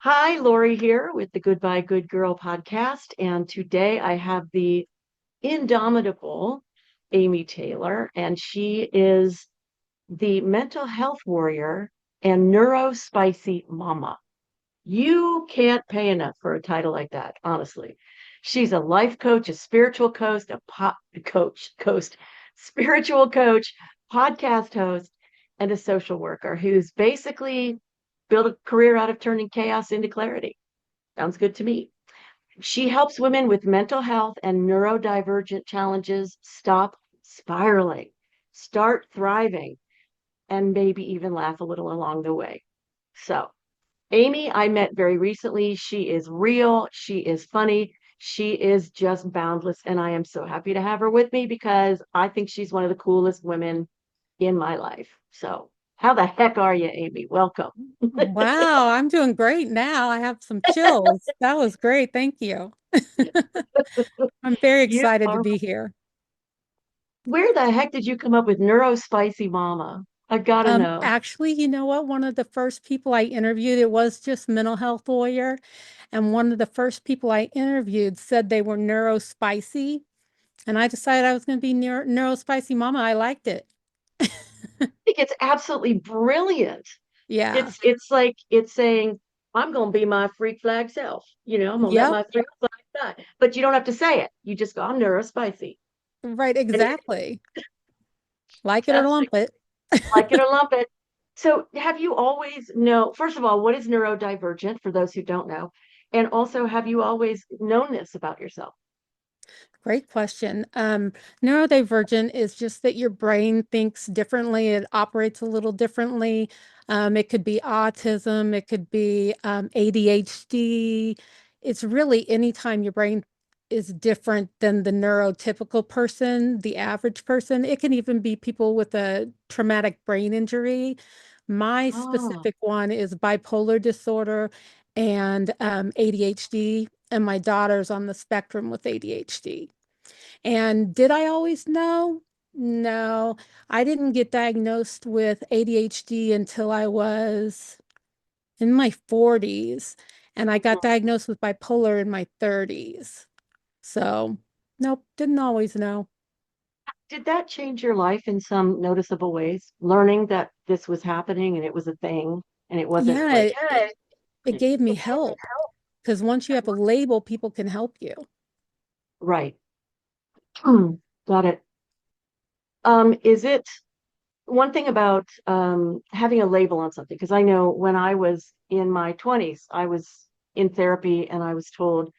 Hi, Lori here with the Goodbye Good Girl podcast. And today I have the indomitable Amy Taylor, and she is the mental health warrior and neurospicy mama. You can't pay enough for a title like that, honestly. She's a life coach, a spiritual coach, spiritual coach, podcast host, and a social worker who's basically built a career out of turning chaos into clarity. Sounds good to me. She helps women with mental health and neurodivergent challenges stop spiraling, start thriving, and maybe even laugh a little along the way. So, Amy, I met very recently. She is real. She is funny. She is just boundless. And I am so happy to have her with me because I think she's one of the coolest women in my life. So, how the heck are you, Amy? Welcome. Wow, I'm doing great now. I have some chills. That was great. Thank you. I'm very You excited to are. be here. Where the heck did you come up with neurospicy mama? I gotta know. Actually, you know what? One of the first people I interviewed, it was just mental health lawyer, and one of the first people I interviewed said they were neurospicy, and I decided I was going to be neurospicy mama. I liked it. I think it's absolutely brilliant. Yeah. It's like it's saying, I'm gonna be my freak flag self. I'm gonna let Yep. my freak flag fly. But you don't have to say it. You just go, I'm neurospicy. Right. And it's Exactly. Like it or fantastic. lump it. Like it or lump it. So have you always know, first of all, what is neurodivergent for those who don't know? And also, have you always known this about yourself? Great question. Neurodivergent is just that your brain thinks differently, it operates a little differently. It could be autism, it could be ADHD. It's really anytime your brain is different than the neurotypical person, the average person. It can even be people with a traumatic brain injury. My Oh, specific one is bipolar disorder and ADHD, and my daughter's on the spectrum with ADHD. And did I always know? No, I didn't get diagnosed with ADHD until I was in my 40s, and I got diagnosed with bipolar in my 30s. So, nope, didn't always know. did that change your life in some noticeable ways? Learning that this was happening and it was a thing and it wasn't Yeah, like, it gave me help because once you have a label, people can help you. right. Got it. Is it one thing about having a label on something? Because I know when I was in my 20s, I was in therapy and I was told,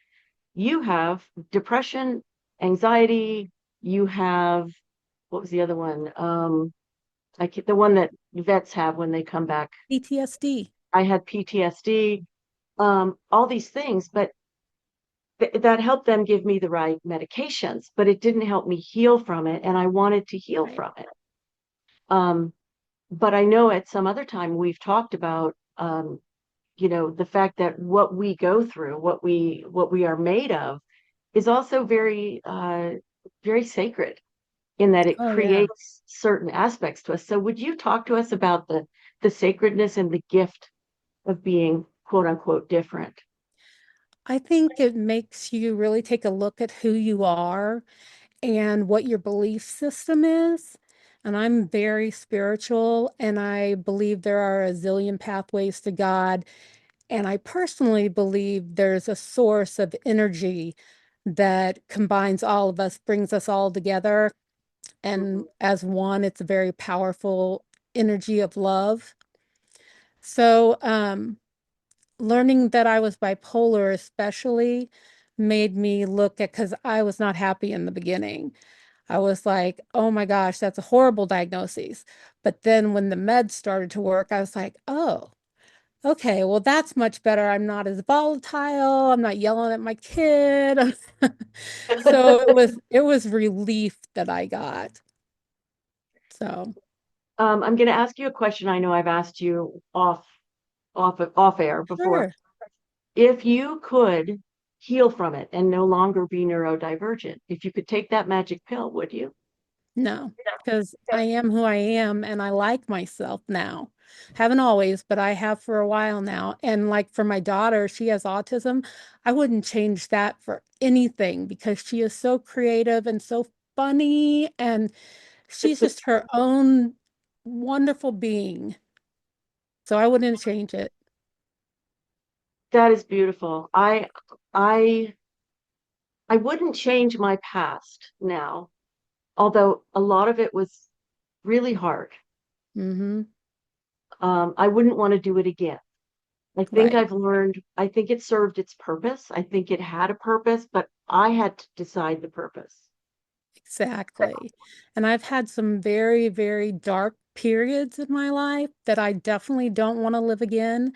you have depression, anxiety, you have, what was the other one? The one that vets have when they come back. PTSD. I had PTSD, all these things, but that helped them give me the right medications, but it didn't help me heal from it. And I wanted to heal Right. from it. Um, but I know at some other time we've talked about, the fact that what we go through, what we are made of, is also very sacred in that it Oh, yeah. creates certain aspects to us. So would you talk to us about the sacredness and the gift of being quote unquote different? I think it makes you really take a look at who you are and what your belief system is. And I'm very spiritual, and I believe there are a zillion pathways to God. And I personally believe there's a source of energy that combines all of us, brings us all together. And Mhm. as one, it's a very powerful energy of love. So, learning that I was bipolar, especially, made me look at because I was not happy in the beginning. I was like, oh my gosh, that's a horrible diagnosis. But then when the meds started to work, I was like, oh, okay, well, that's much better. I'm not as volatile. I'm not yelling at my kid. So it was relief that I got. So I'm going to ask you a question I know I've asked you off air before. sure. If you could heal from it and no longer be neurodivergent, if you could take that magic pill, would you? No, because I am who I am and I like myself now. Haven't always, but I have for a while now. And like for my daughter, she has autism. I wouldn't change that for anything because she is so creative and so funny, and she's just her own wonderful being. So I wouldn't change it. That is beautiful. I I wouldn't change my past now, although a lot of it was really hard. Hmm. I wouldn't want to do it again. Right. I think it served its purpose. I think it had a purpose, but I had to decide the purpose. Exactly. And I've had some very, very dark periods in my life that I definitely don't want to live again.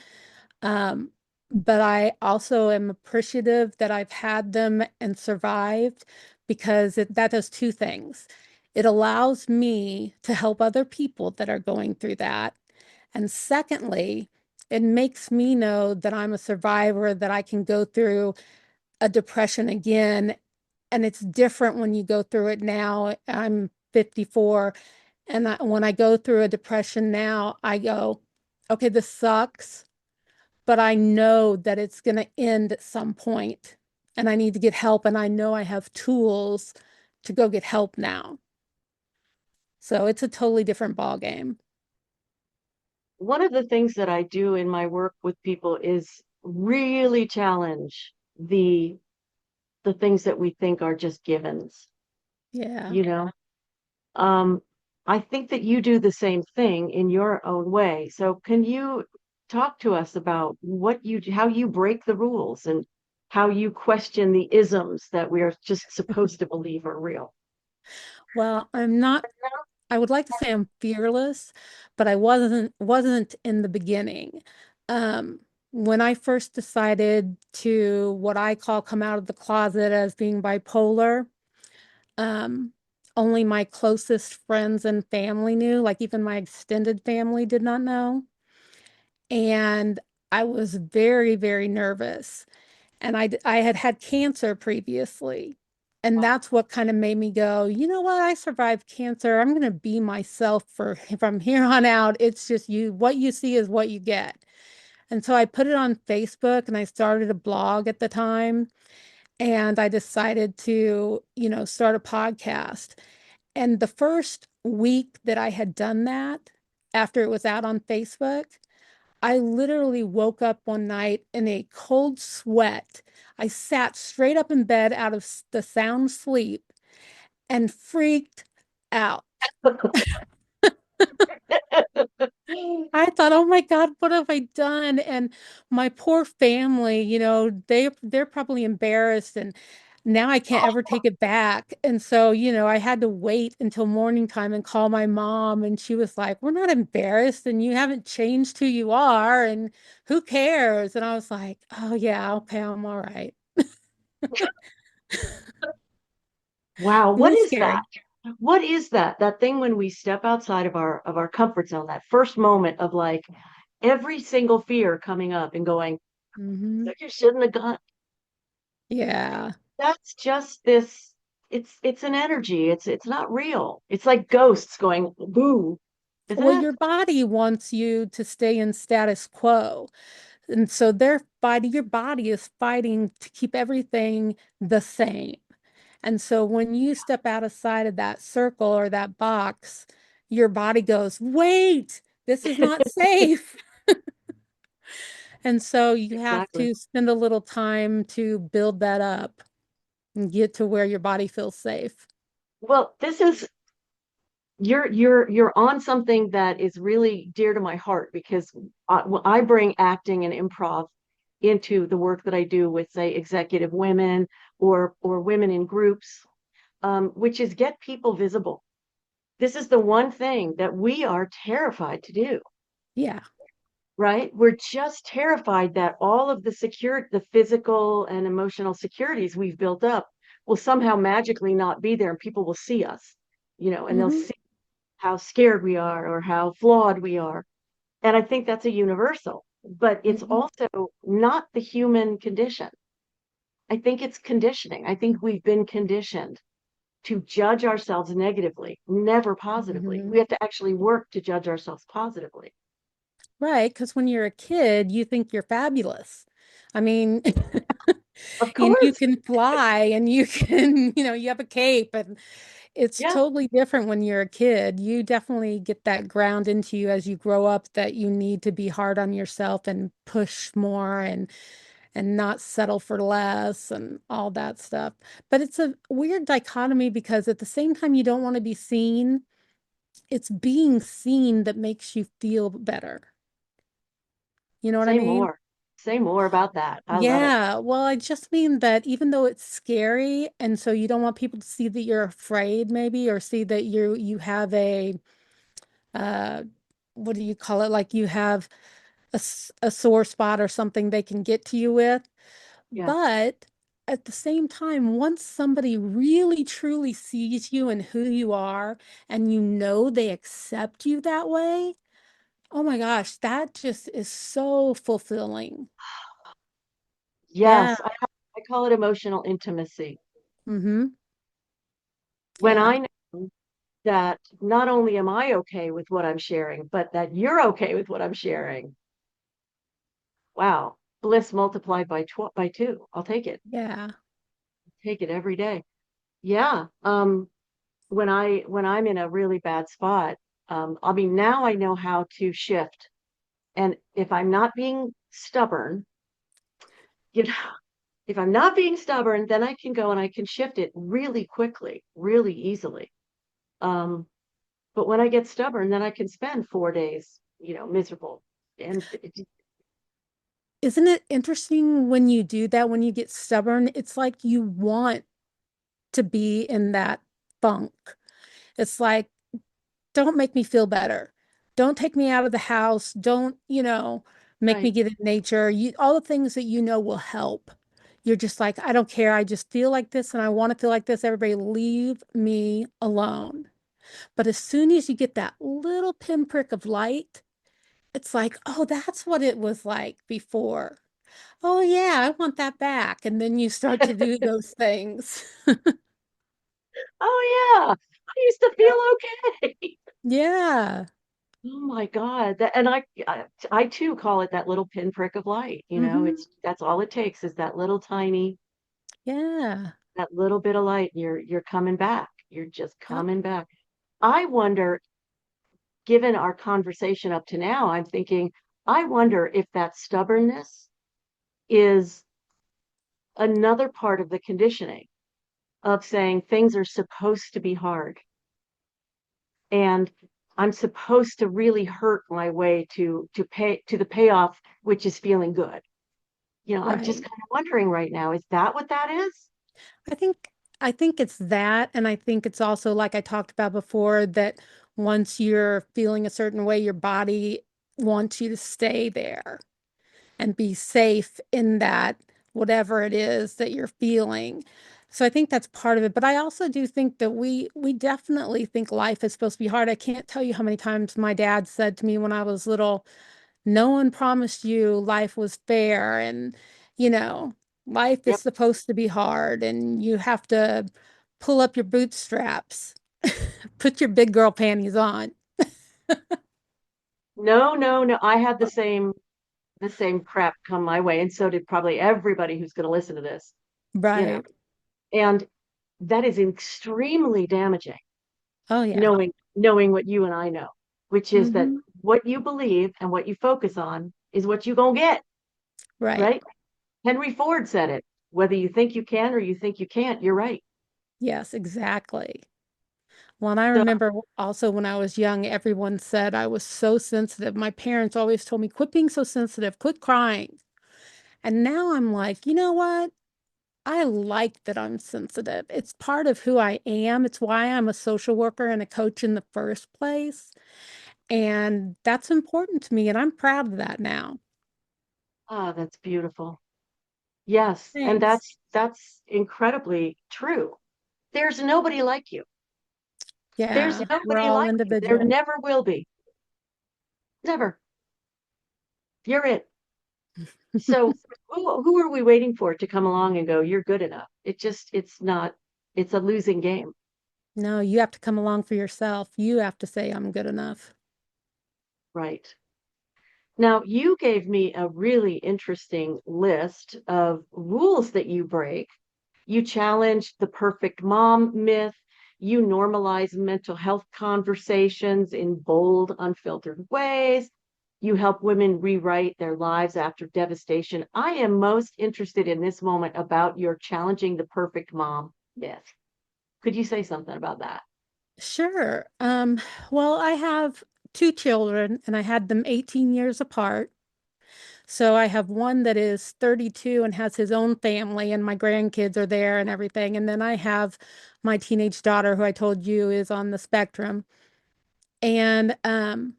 Um, but I also am appreciative that I've had them and survived because that does two things. It allows me to help other people that are going through that. And secondly, it makes me know that I'm a survivor, that I can go through a depression again. And it's different when you go through it now. I'm 54, and when I go through a depression now, I go, okay, this sucks, but I know that it's going to end at some point and I need to get help. And I know I have tools to go get help now. So it's a totally different ball game. One of the things that I do in my work with people is really challenge the things that we think are just givens, Yeah. you know? Um, I think that you do the same thing in your own way. So can you talk to us about how you break the rules and how you question the isms that we are just supposed to believe are real? Well, I'm not, I would like to say I'm fearless, but I wasn't in the beginning. Um, when I first decided to what I call come out of the closet as being bipolar, um, only my closest friends and family knew, like even my extended family did not know. And I was very, very nervous. And I had had cancer previously. And that's what kind of made me go, you know what? I survived cancer. I'm going to be myself from here on out. It's just what you see is what you get. And so I put it on Facebook and I started a blog at the time. And I decided to, start a podcast. And the first week that I had done that, after it was out on Facebook, I literally woke up one night in a cold sweat. I sat straight up in bed out of the sound sleep and freaked out. I thought, oh my God, what have I done? And my poor family, they're probably embarrassed, and now I can't ever take it back. And so, I had to wait until morning time and call my mom, and she was like, we're not embarrassed, and you haven't changed who you are, and who cares? And I was like, oh yeah, okay, I'm all right. Wow, It what was is that? scary. What is that? That thing when we step outside of our comfort zone, that first moment of like every single fear coming up and going, Hmm. you shouldn't have gone. Yeah. That's just this, it's an energy. It's not real. It's like ghosts going boo, isn't Well, it? your body wants you to stay in status quo. And so your body is fighting to keep everything the same. And so when you step outside of that circle or that box, your body goes, wait, this is not safe. And so you have Exactly. to spend a little time to build that up and get to where your body feels safe. Well, this is you're on something that is really dear to my heart because I bring acting and improv into the work that I do with, say, executive women or women in groups, which is get people visible. This is the one thing that we are terrified to do, Yeah. right? We're just terrified that all of the physical and emotional securities we've built up will somehow magically not be there and people will see us, and they'll Hmm. see how scared we are or how flawed we are. And I think that's a universal, but it's Hmm. also not the human condition. I think it's conditioning. I think we've been conditioned to judge ourselves negatively, never positively. Hmm. We have to actually work to judge ourselves positively. Right, because when you're a kid, you think you're fabulous. I mean, Of and you course. can fly and you can, you have a cape, and it's Yeah. totally different when you're a kid. You definitely get that ground into you as you grow up that you need to be hard on yourself and push more and not settle for less and all that stuff. But it's a weird dichotomy because at the same time you don't want to be seen, it's being seen that makes you feel better. You know what I Say mean? more. Say more about that. I love it. Yeah, well, I just mean that even though it's scary, and so you don't want people to see that you're afraid, maybe, or see that you have a uh what do you call it? Like you have a sore spot or something they can get to you with. Yeah. But at the same time, once somebody really truly sees you and who you are, and you know they accept you that way, oh my gosh, that just is so fulfilling. Yeah. Yes. I call it emotional intimacy. Mm-hmm. When Yeah. I know that not only am I okay with what I'm sharing, but that you're okay with what I'm sharing. Wow. Bliss multiplied by by two. I'll take it. Yeah. Take it every day. Yeah. When I'm in a really bad spot, I mean, now I know how to shift. And if I'm not being stubborn, you know, if I'm not being stubborn, then I can go and I can shift it really quickly, really easily. Um, but when I get stubborn, then I can spend 4 days, miserable. And Isn't it interesting when you do that, when you get stubborn? It's like you want to be in that funk. It's like, don't make me feel better. Don't take me out of the house. Don't, make me right. get in nature. All the things that you know will help. You're just like, I don't care. I just feel like this and I want to feel like this. Everybody leave me alone. But as soon as you get that little pinprick of light, it's like, oh, that's what it was like before. Oh, yeah, I want that back. And then you start to do those things. Oh yeah, I used to feel okay. Yeah. Oh my God. And I too call it that little pinprick of light. Hmm. That's all it takes is that little tiny, Yeah. that little bit of light. You're coming back. You're just Yep. coming back. I wonder, given our conversation up to now, I'm thinking, I wonder if that stubbornness is another part of the conditioning of saying things are supposed to be hard. And I'm supposed to really hurt my way to pay to the payoff, which is feeling good. I'm just Right. kind of wondering right now, is that what that is? I think I think it's that, and I think it's also like I talked about before that once you're feeling a certain way, your body wants you to stay there and be safe in that whatever it is that you're feeling. So I think that's part of it. But I also do think that we definitely think life is supposed to be hard. I can't tell you how many times my dad said to me when I was little, no one promised you life was fair, and you know life is Yep. supposed to be hard and you have to pull up your bootstraps, put your big girl panties on. No, no, no. I had the same crap come my way, and so did probably everybody who's going to listen to this, you know. Right. And that is extremely damaging, Oh yeah. knowing what you and I know, which is that Hmm. what you believe and what you focus on is what you gonna get, Right. right? Henry Ford said it. Whether you think you can or you think you can't, you're right. Yes, exactly. Well, and I So, remember also when I was young, everyone said I was so sensitive. My parents always told me, quit being so sensitive, quit crying. And now I'm like, you know what? I like that I'm sensitive. It's part of who I am. It's why I'm a social worker and a coach in the first place. And that's important to me. And I'm proud of that now. that's beautiful. Yes, and Thanks. that's incredibly true. There's nobody like you. There's Yeah, we're nobody all like you. There individual. never will be. Never. You're it. So who are we waiting for to come along and go, you're good enough? It's not, it's a losing game. No, you have to come along for yourself. You have to say, I'm good enough. Right. Now, you gave me a really interesting list of rules that you break. You challenge the perfect mom myth. You normalize mental health conversations in bold, unfiltered ways. You help women rewrite their lives after devastation. I am most interested in this moment about your challenging the perfect mom myth. Could you say something about that? Sure. Well, I have two children and I had them 18 years apart. So I have one that is 32 and has his own family, and my grandkids are there and everything. And then I have my teenage daughter, who I told you is on the spectrum. And in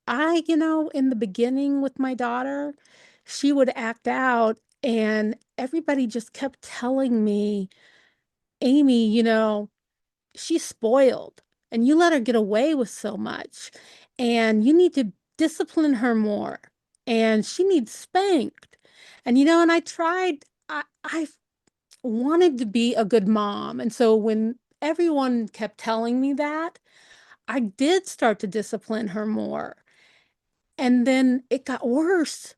the beginning with my daughter, she would act out, and everybody just kept telling me, Amy, she's spoiled and you let her get away with so much, and you need to discipline her more, and she needs spanked. And I tried, I wanted to be a good mom. And so when everyone kept telling me that, I did start to discipline her more. And then it got worse.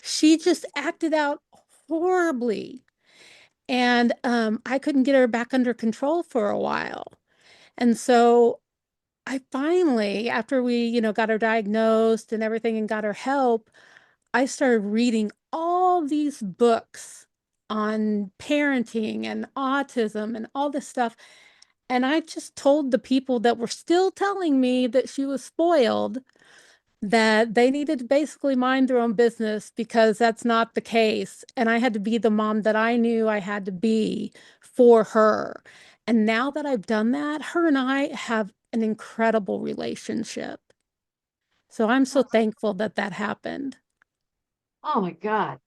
She just acted out horribly. And I couldn't get her back under control for a while. And so I finally, after we got her diagnosed and everything and got her help, I started reading all these books on parenting and autism and all this stuff. And I just told the people that were still telling me that she was spoiled that they needed to basically mind their own business, because that's not the case. And I had to be the mom that I knew I had to be for her. And now that I've done that, her and I have an incredible relationship. So I'm so thankful that that happened. Oh my God.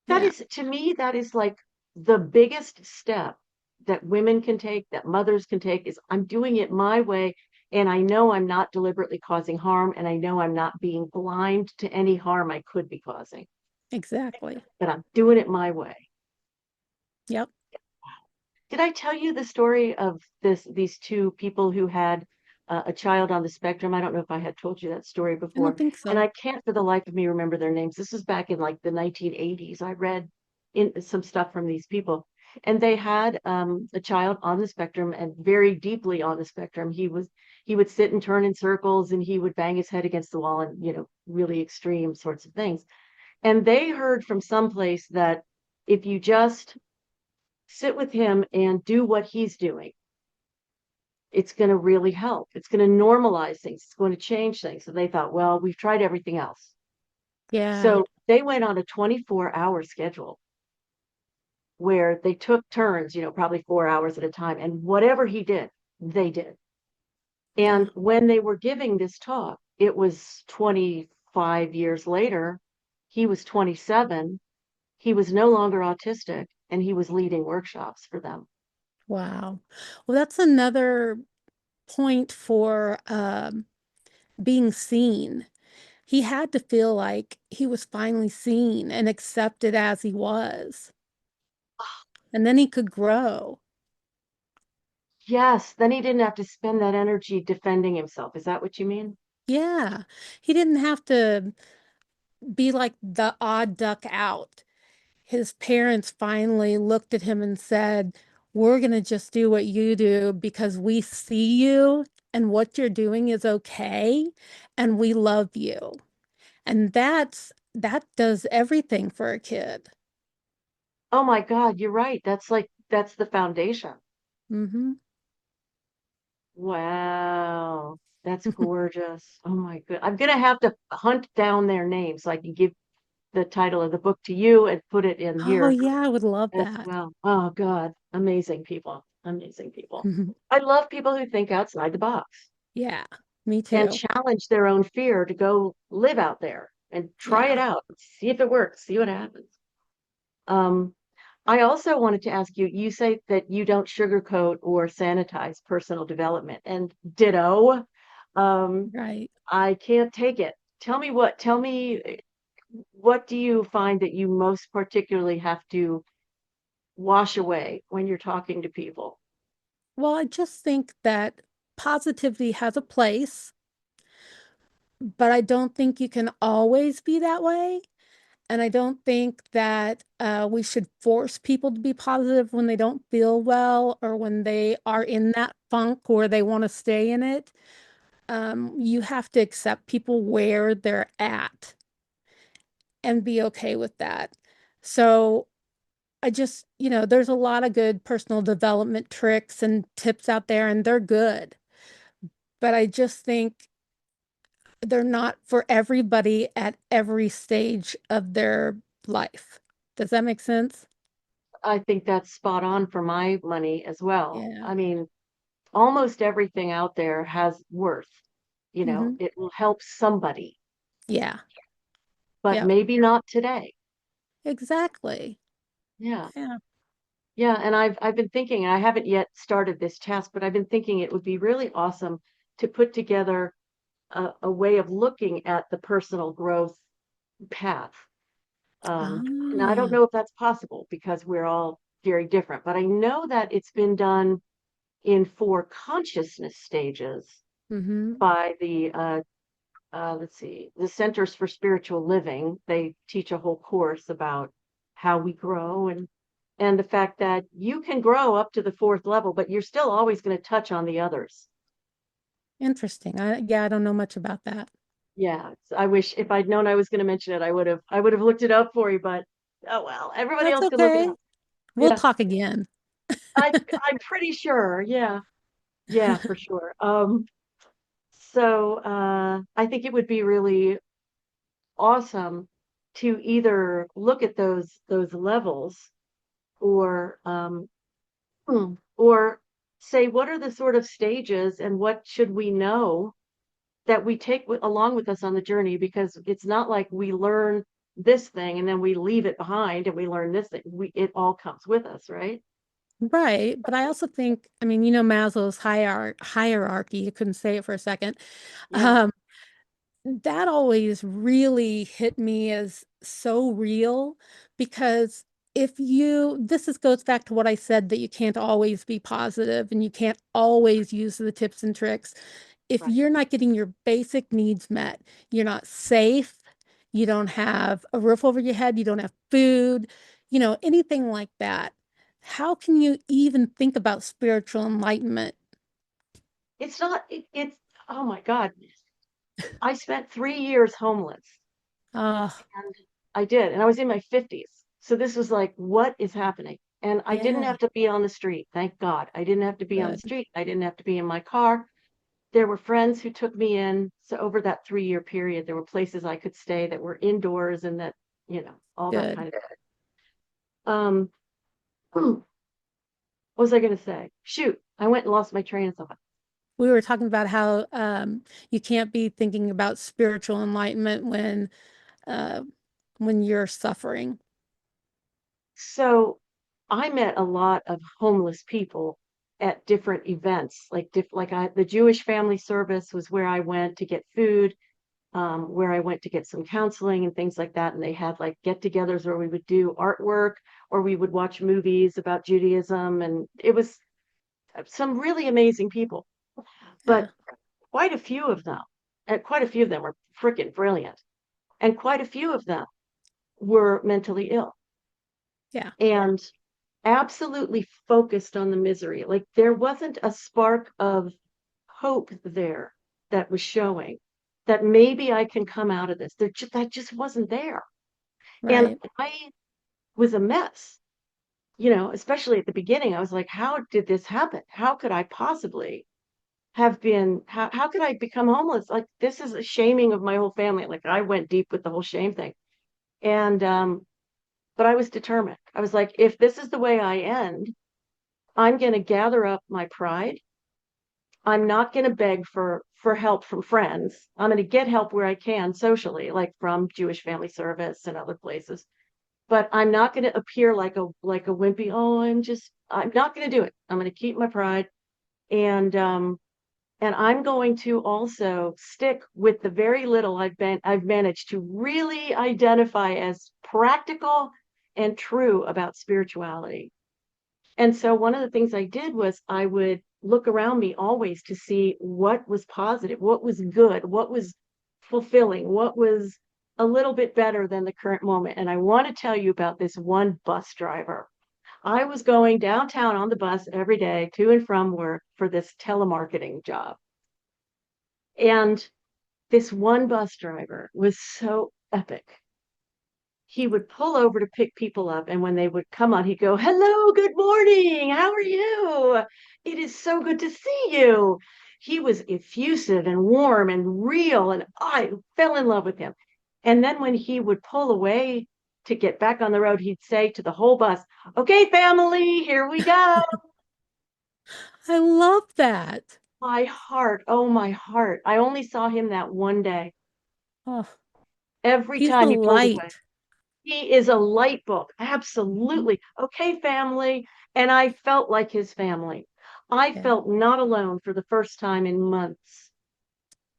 That Yeah, is, to me, that is like the biggest step that women can take, that mothers can take, is I'm doing it my way. And I know I'm not deliberately causing harm. And I know I'm not being blind to any harm I could be causing, exactly. but I'm doing it my way. Yep. Did I tell you the story of these two people who had a child on the spectrum? I don't know if I had told you that story I don't before, think and so. I can't for the life of me remember their names. This was back in like the 1980s. I read in some stuff from these people, and they had a child on the spectrum and very deeply on the spectrum. He would sit and turn in circles, and he would bang his head against the wall, and really extreme sorts of things. And they heard from someplace that if you just sit with him and do what he's doing, it's going to really help. It's going to normalize things. It's going to change things. So they thought, well, we've tried everything else. Yeah. So they went on a 24-hour schedule where they took turns, probably 4 hours at a time. And whatever he did, they did. Yeah. And when they were giving this talk, it was 25 years later. He was 27. He was no longer autistic, and he was leading workshops for them. Wow. Well, that's another point for being seen. He had to feel like he was finally seen and accepted as he was. And then he could grow. Yes, then he didn't have to spend that energy defending himself. Is that what you mean? Yeah. He didn't have to be like the odd duck out. His parents finally looked at him and said, "We're going to just do what you do because we see you and what you're doing is okay and we love you." And that does everything for a kid. Oh my God, you're right. That's the foundation. Hmm. Wow. That's gorgeous. Oh my God. I'm gonna have to hunt down their names so I can give the title of the book to you and put it in Oh here yeah, I would love as that. well. Oh God. Amazing people. Amazing people. I love people who think outside the box Yeah, me and too. challenge their own fear to go live out there and try it Yeah, out, see if it works, see what happens. Um, I also wanted to ask you, you say that you don't sugarcoat or sanitize personal development, and ditto. Um, right. I can't take it. Tell me what do you find that you most particularly have to wash away when you're talking to people? Well, I just think that positivity has a place, but I don't think you can always be that way. And I don't think that we should force people to be positive when they don't feel well or when they are in that funk or they want to stay in it. You have to accept people where they're at and be okay with that. So I just, there's a lot of good personal development tricks and tips out there, and they're good. But I just think they're not for everybody at every stage of their life. Does that make sense? I think that's spot on for my money as well. Yeah. I mean, almost everything out there has worth. Hmm. It will help somebody, Yeah. but Yep. maybe not today. Exactly. Yeah. Yeah. Yeah, and I've been thinking, and I haven't yet started this task, but I've been thinking it would be really awesome to put together a way of looking at the personal growth path. And I don't Ah. know if that's possible because we're all very different, but I know that it's been done in 4 consciousness stages Hmm. by let's see, the Centers for Spiritual Living. They teach a whole course about how we grow and the fact that you can grow up to the 4th level, but you're still always going to touch on the others. Interesting. Yeah, I don't know much about that. Yeah, I wish if I'd known I was going to mention it, I would have looked it up for you, but oh well, everybody That's else can look it okay. up. We'll Yeah, talk again. I'm pretty sure. Yeah, yeah, for sure. So I think it would be really awesome to either look at those levels or or say what are the sort of stages and what should we know that we take along with us on the journey, because it's not like we learn this thing and then we leave it behind and we learn this thing. It all comes with us, right? Right. But I also think, I mean, Maslow's hierarchy, you couldn't say it for a second. Yeah, Um, that always really hit me as so real because goes back to what I said that you can't always be positive and you can't always use the tips and tricks. If right. you're not getting your basic needs met, you're not safe, you don't have a roof over your head, you don't have food, anything like that. How can you even think about spiritual enlightenment? It's not, it's, oh my God. I spent 3 years homeless. Oh, And I did. And I was in my 50s. So this was like, what is happening? And I didn't yeah, have to be on the street. Thank God. I didn't have to be on the good, street. I didn't have to be in my car. There were friends who took me in. So over that 3 year period, there were places I could stay that were indoors and that, all that good. kind of stuff. What was I going to say? Shoot, I went and lost my train of thought. We were talking about how you can't be thinking about spiritual enlightenment uh, when you're suffering. So I met a lot of homeless people at different events, the Jewish family service was where I went to get food, where I went to get some counseling and things like that. And they had like get-togethers where we would do artwork or we would watch movies about Judaism, and it was some really amazing people. Yeah, But quite a few of them, and quite a few of them were freaking brilliant, and quite a few of them were mentally ill yeah, and absolutely focused on the misery. Like there wasn't a spark of hope there that was showing that maybe I can come out of this. That just wasn't there. And right, I was a mess, especially at the beginning. I was like, how did this happen? How could I possibly how could I become homeless? Like this is a shaming of my whole family. Like I went deep with the whole shame thing. And but I was determined. I was like, if this is the way I end, I'm going to gather up my pride. I'm not going to beg for help from friends. I'm going to get help where I can socially, like from Jewish Family Service and other places. But I'm not going to appear like a wimpy. Oh, I'm not going to do it. I'm going to keep my pride, and I'm going to also stick with the very little I've managed to really identify as practical and true about spirituality. And so one of the things I did was I would look around me always to see what was positive, what was good, what was fulfilling, what was a little bit better than the current moment. And I want to tell you about this one bus driver. I was going downtown on the bus every day to and from work for this telemarketing job. And this one bus driver was so epic. He would pull over to pick people up. And when they would come on, he'd go, "Hello, good morning. How are you? It is so good to see you." He was effusive and warm and real. And I fell in love with him. And then when he would pull away to get back on the road, he'd say to the whole bus, "Okay, family, here we go." I love that. My heart, oh, my heart. I only saw him that one day. Oh, Every he's a time he pulled away. light. He is a light bulb. Mhm. Absolutely. Okay, family. And I felt like his family. I Yeah, felt not alone for the first time in months.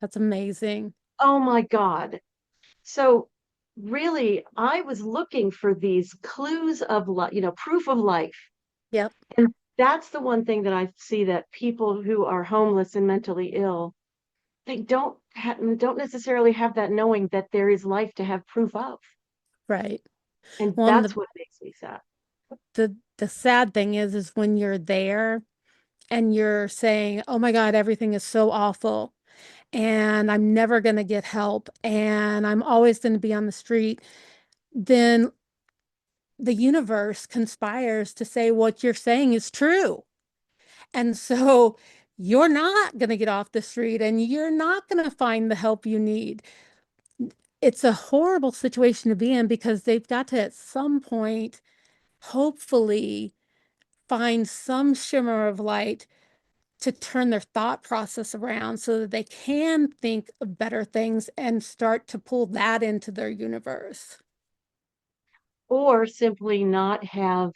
that's amazing. Oh my God. So really, I was looking for these clues of life, proof of life. Yep, And that's the one thing that I see, that people who are homeless and mentally ill, they don't necessarily have that knowing that there is life to have proof of. right. And Well, and that's what makes me sad. the sad thing is when you're there and you're saying, "Oh my God, everything is so awful, and I'm never going to get help, and I'm always going to be on the street," then the universe conspires to say what you're saying is true. And so you're not going to get off the street and you're not going to find the help you need. It's a horrible situation to be in because they've got to, at some point, hopefully find some shimmer of light to turn their thought process around so that they can think of better things and start to pull that into their universe. Or simply not have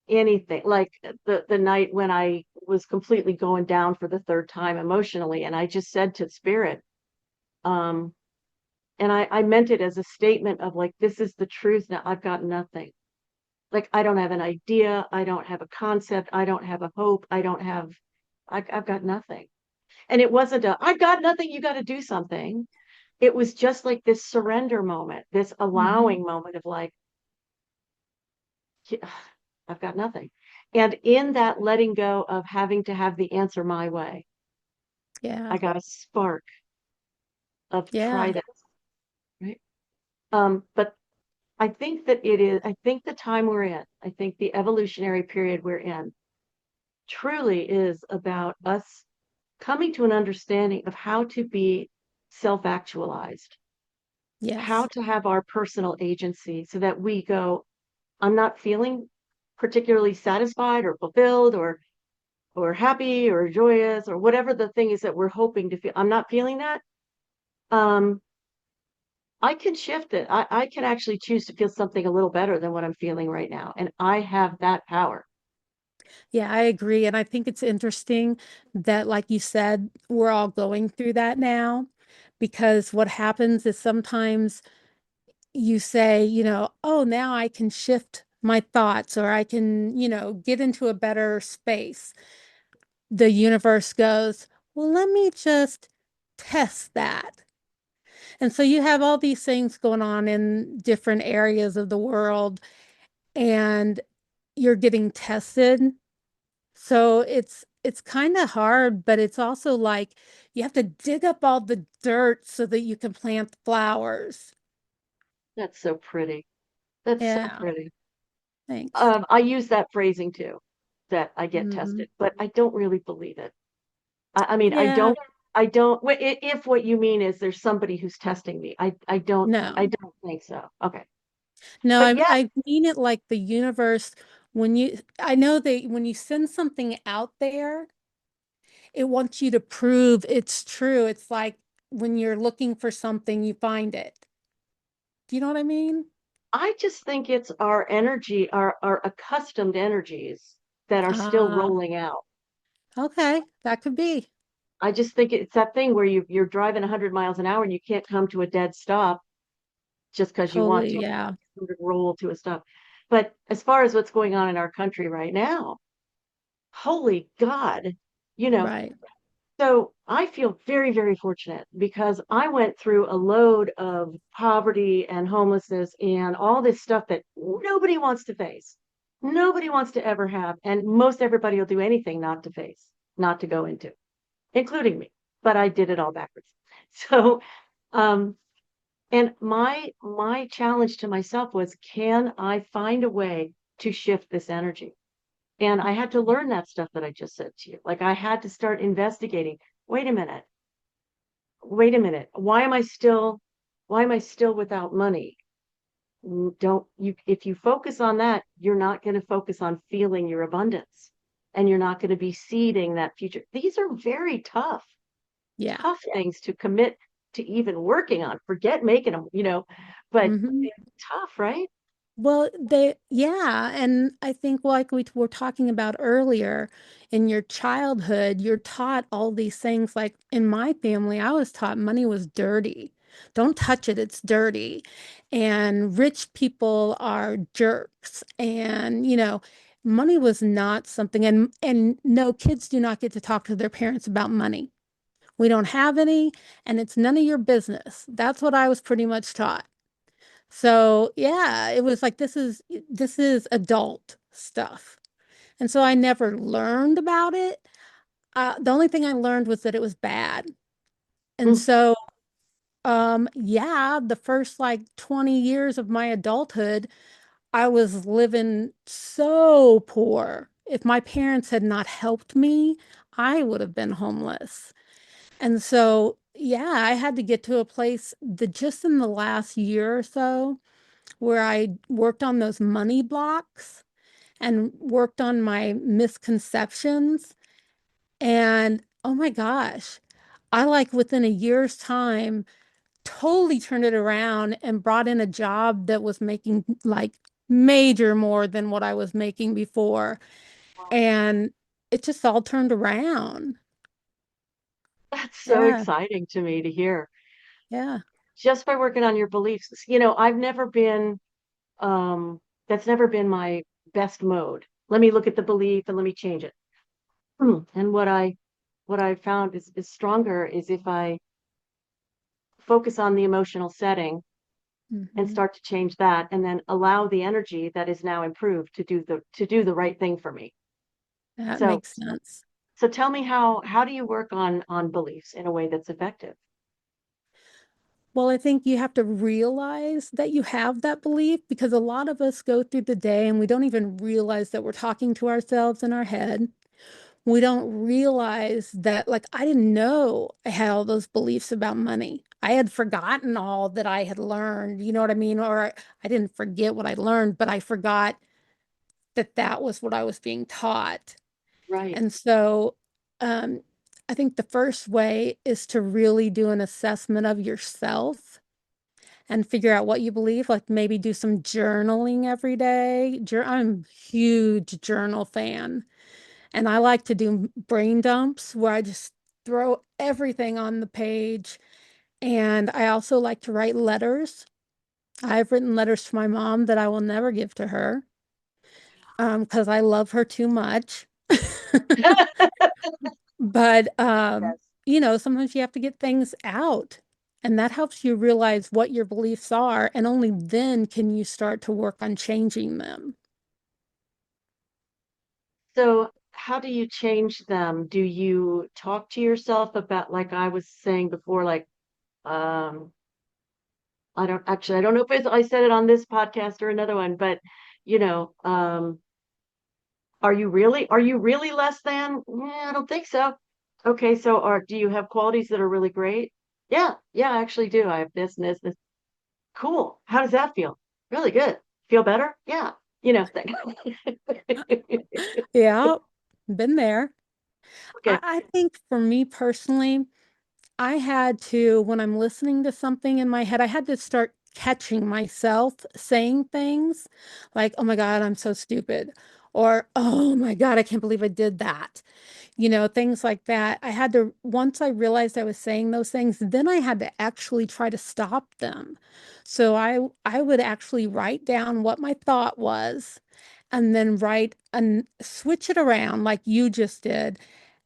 anything, like the night when I was completely going down for the third time emotionally, and I just said to spirit, um and I meant it as a statement of like, this is the truth. Now I've got nothing. Like, I don't have an idea, I don't have a concept, I don't have a hope, I've got nothing. And it wasn't a "I've got nothing, you got to do something." It was just like this surrender moment, this Mhm. allowing moment of like, "Yeah, I've got nothing." And in that letting go of having to have the answer my way, Yeah. I got a spark of try Yeah. this, right? But I think the time we're in, I think the evolutionary period we're in truly is about us coming to an understanding of how to be self-actualized, how Yes. to have our personal agency so that we go, "I'm not feeling particularly satisfied or fulfilled or happy or joyous or whatever the thing is that we're hoping to feel. I'm not feeling that." Um, I can shift it. I can actually choose to feel something a little better than what I'm feeling right now. And I have that power. Yeah, I agree. And I think it's interesting that, like you said, we're all going through that now because what happens is sometimes you say, "Oh, now I can shift my thoughts or I can, get into a better space." The universe goes, "Well, let me just test that." And so you have all these things going on in different areas of the world and you're getting tested. So it's kind of hard, but it's also like you have to dig up all the dirt so that you can plant flowers. That's so pretty. That's so Yeah, pretty. thanks. I use that phrasing too, that I get Hmm. tested, but I don't really believe it. I mean, Yeah, I don't, if what you mean is there's somebody who's testing me, I no. don't think so. Okay. No, But I yeah, I mean it like the universe I know that when you send something out there, it wants you to prove it's true. It's like when you're looking for something, you find it. Do you know what I mean? I just think it's our energy, our accustomed energies that are still Ah, rolling out. okay. That could be. I just think it's that thing where you're driving 100 miles an hour and you can't come to a dead stop just because you want Totally, to yeah. sort of roll to a stop. But as far as what's going on in our country right now, holy God, you know, Right. So I feel very, very fortunate because I went through a load of poverty and homelessness and all this stuff that nobody wants to face. Nobody wants to ever have. And most everybody will do anything not to face, not to go into, including me. But I did it all backwards. So, um, and my challenge to myself was, can I find a way to shift this energy? And I had to learn that stuff that I just said to you. Like I had to start investigating. Wait a minute. Wait a minute. Why am I still without money? Don't you, if you focus on that, you're not going to focus on feeling your abundance and you're not going to be seeding that future. These are very tough, Yeah. things to commit to even working on. Forget making them, but Hmm. tough, right? Well, yeah. And I think, like we were talking about earlier, in your childhood, you're taught all these things. Like in my family, I was taught money was dirty. Don't touch it, it's dirty. And rich people are jerks. And, money was not something, and no, kids do not get to talk to their parents about money. We don't have any, and it's none of your business. That's what I was pretty much taught. So yeah, it was like this is adult stuff. And so I never learned about it. The only thing I learned was that it was bad. And Mm, so yeah, the first like 20 years of my adulthood, I was living so poor. If my parents had not helped me, I would have been homeless. And so yeah, I had to get to a place that just in the last year or so where I worked on those money blocks and worked on my misconceptions. And oh my gosh, I like within a year's time totally turned it around and brought in a job that was making like major more than what I was making before. And it just all turned around. that's so Yeah, exciting to me to hear. yeah. Just by working on your beliefs. I've never been, um, that's never been my best mode. Let me look at the belief and let me change it. And what I found is stronger is if I focus on the emotional setting and Hmm. start to change that and then allow the energy that is now improved to do the right thing for me. That So makes sense. so tell me, how do you work on beliefs in a way that's effective? Well, I think you have to realize that you have that belief because a lot of us go through the day and we don't even realize that we're talking to ourselves in our head. We don't realize that, like, I didn't know I had all those beliefs about money. I had forgotten all that I had learned, you know what I mean? Or I didn't forget what I learned, but I forgot that that was what I was being taught. Right. And so, um, I think the first way is to really do an assessment of yourself and figure out what you believe, like maybe do some journaling every day. I'm a huge journal fan, and I like to do brain dumps where I just throw everything on the page. And I also like to write letters. I've written letters to my mom that I will never give to her because I love her too much. But Yes. sometimes you have to get things out. And that helps you realize what your beliefs are, and only then can you start to work on changing them. So how do you change them? Do you talk to yourself about, like I was saying before, like, um, I don't know if I said it on this podcast or another one, but you know, um, are you really less than? I don't think so. Okay, so do you have qualities that are really great? Yeah, yeah, I actually do. I have this and this, this. Cool. How does that feel? Really good. Feel better? Yeah. Thing. Yeah, been there. I, Okay. I think for me personally, I had to, when I'm listening to something in my head, I had to start catching myself saying things like, oh my God, I'm so stupid. Or, oh my God, I can't believe I did that. Things like that. Once I realized I was saying those things, then I had to actually try to stop them. So I would actually write down what my thought was and then write and switch it around like you just did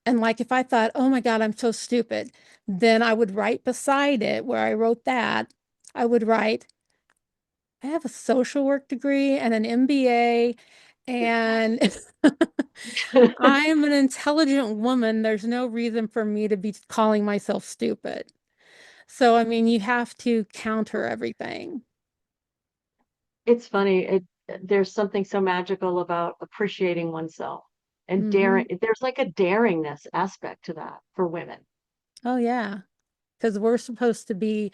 And like if I thought, oh my God, I'm so stupid, then I would write beside it where I wrote that, I would write, I have a social work degree and an MBA, and I am an intelligent woman. There's no reason for me to be calling myself stupid. So, I mean, you have to counter everything. It's funny. There's something so magical about appreciating oneself and Hmm. daring. There's like a daringness aspect to that for women. Oh, yeah. Because we're supposed to be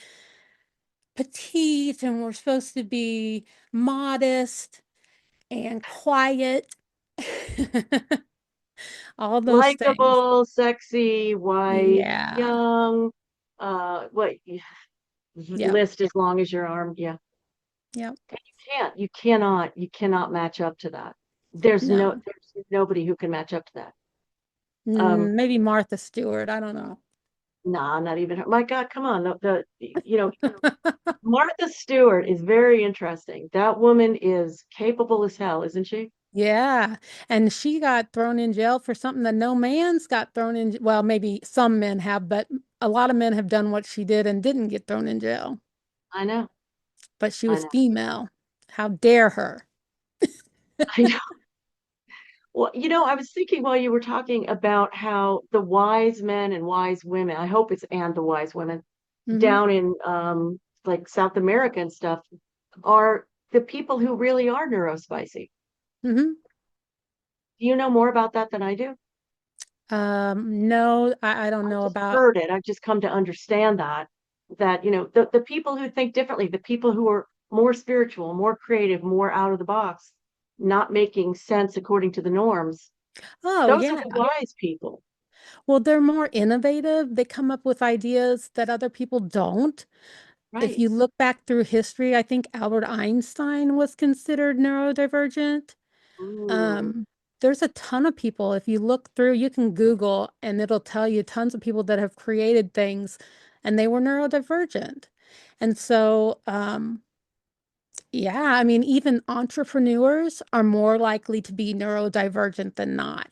petite and we're supposed to be modest and quiet. All those things. Likeable, sexy, white, Yeah. young, what Yep. list as long as your arm. Yeah. Yep. You cannot match up to that. No. There's nobody who can match up to that. Maybe Martha Stewart. I don't know. Nah, not even her. My God, come on. Martha Stewart is very interesting. That woman is capable as hell, isn't she? Yeah. And she got thrown in jail for something that no man's got thrown in. Well, maybe some men have, but a lot of men have done what she did and didn't get thrown in jail. I know. But she I was know. female. How dare her? I know. Well, I was thinking while you were talking about how the wise men and wise women, I hope it's and the wise women Hmm. down in like South America and stuff are the people who really are neurospicy. Hmm. Do you know more about that than I do? No, I don't I've know just about. heard it. I've just come to understand that the people who think differently, the people who are more spiritual, more creative, more out of the box, not making sense according to the norms, Oh, those are yeah. the wise people, Well, they're more innovative. They come up with ideas that other people don't. If right? you look back through history, I think Albert Einstein was considered neurodivergent. Ooh. Um, there's a ton of people. If you look through, you can Google and it'll tell you tons of people that have created things and they were neurodivergent. And so, yeah, I mean, even entrepreneurs are more likely to be neurodivergent than not.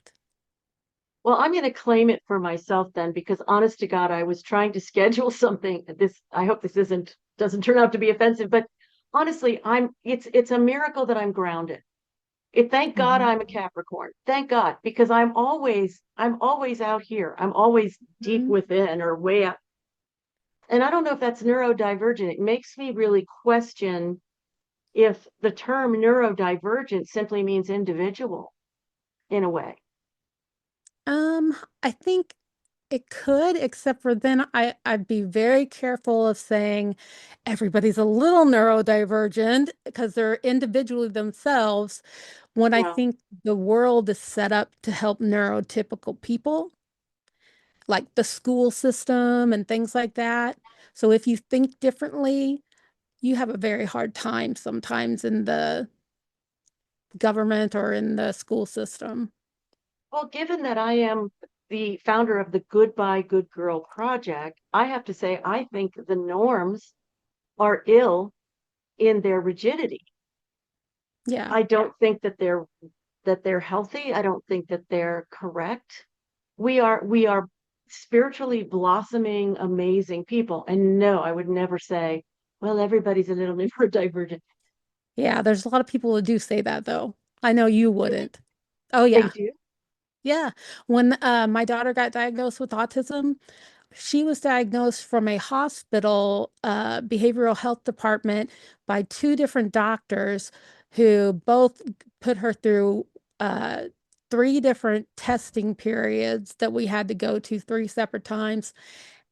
Well, I'm going to claim it for myself then, because honest to God, I was trying to schedule something. I hope this doesn't turn out to be offensive, but honestly, it's a miracle that I'm grounded. Thank God Mhm. I'm a Capricorn. Thank God, because I'm always out here. I'm always deep Mhm. within or way out. And I don't know if that's neurodivergent. It makes me really question if the term neurodivergent simply means individual in a way. I think it could, except for then I'd be very careful of saying everybody's a little neurodivergent because they're individually themselves when I Yeah. think the world is set up to help neurotypical people, like the school system and things like that. So if you think differently, you have a very hard time sometimes in the government or in the school system. Well, given that I am the founder of the Goodbye Good Girl project, I have to say I think the norms are ill in their rigidity. Yeah. I don't think that they're healthy. I don't think that they're correct. We are spiritually blossoming, amazing people. And no, I would never say, well, everybody's a little neurodivergent. Yeah, there's a lot of people who do say that though. I know you Really? wouldn't. Oh They yeah. do? Yeah. When my daughter got diagnosed with autism, she was diagnosed from a hospital behavioral health department by two different doctors who both put her through uh, three different testing periods that we had to go to three separate times.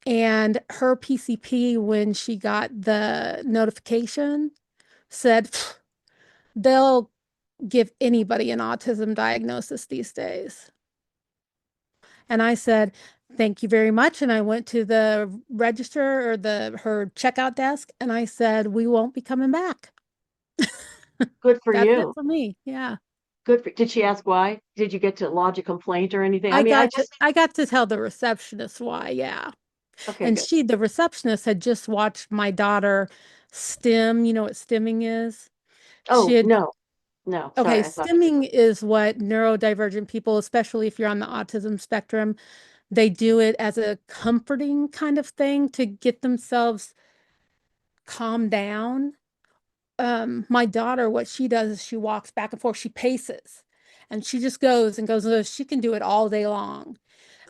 And her PCP, when she got the notification, said they'll give anybody an autism diagnosis these days. And I said, thank you very much. And I went to the register or the her checkout desk and I said, we won't be coming back. Good for That's it you. for me. Yeah. Did she ask why? Did you get to lodge a complaint or anything? I mean, I got to tell the receptionist why, yeah. okay, And good. the receptionist had just watched my daughter stim, you know what stimming is? She Oh, had no. No, Okay, sorry, I thought you stimming is what neurodivergent people, especially if you're on the autism spectrum, they do it as a comforting kind of thing to get themselves calmed down. My daughter, what she does is she walks back and forth, she paces, and she just goes and goes. She can do it all day long,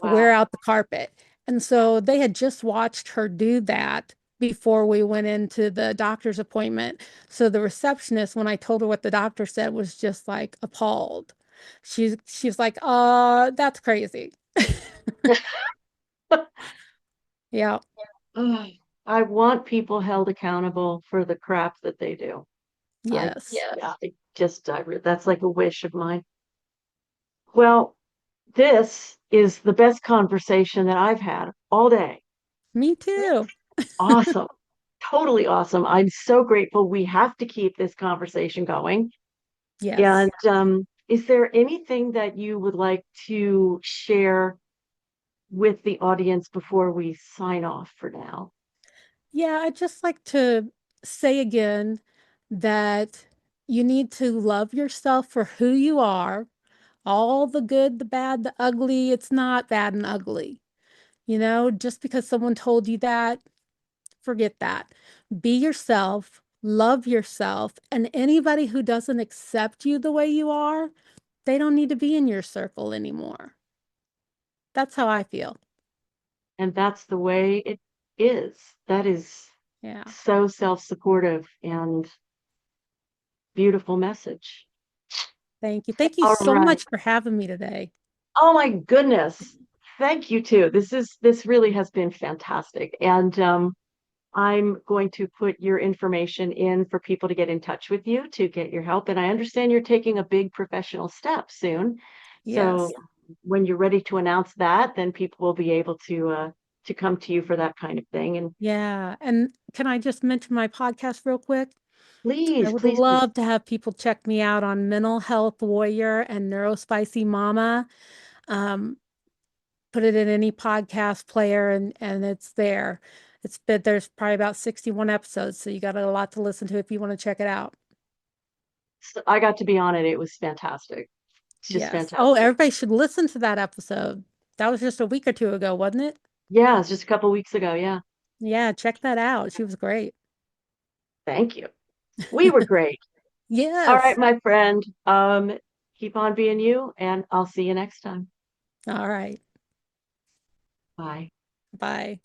wear wow. out the carpet. And so they had just watched her do that before we went into the doctor's appointment. So the receptionist, when I told her what the doctor said, was just like appalled. She's like, that's crazy. Yeah, Ugh. I want people held accountable for the crap that they do. yes. Yeah, that's like a wish of mine. Well, this is the best conversation that I've had all day. Me too. Awesome. Totally awesome. I'm so grateful. We have to keep this conversation going. And Yes. is there anything that you would like to share with the audience before we sign off for now? Yeah, I'd just like to say again that you need to love yourself for who you are. All the good, the bad, the ugly, it's not bad and ugly. Just because someone told you that, forget that. Be yourself, love yourself, and anybody who doesn't accept you the way you are, they don't need to be in your circle anymore. That's how I feel. And that's the way it is. That is Yeah. so self-supportive and beautiful message. Thank you. Thank you All so right. much for having me today. Oh my goodness. Thank you too. This really has been fantastic. And I'm going to put your information in for people to get in touch with you to get your help. And I understand you're taking a big professional step soon. So Yes. when you're ready to announce that, then people will be able to come to you for that kind of thing. And Yeah. And can I just mention my podcast real quick? I please, would please, please. love to have people check me out on Mental Health Warrior and Neurospicy Mama. Um, put it in any podcast player and it's there. There's probably about 61 episodes, so you got a lot to listen to if you want to check it out. So I got to be on it. It was fantastic. It's just Yes. Oh, fantastic. everybody should listen to that episode. That was just a week or two ago, wasn't it? Yeah, it's just a couple weeks ago. Yeah. Yeah, check that out. She was great. Thank you. We were great. All right, Yes. my friend. Keep on being you, and I'll see you next time. All right. Bye. Bye.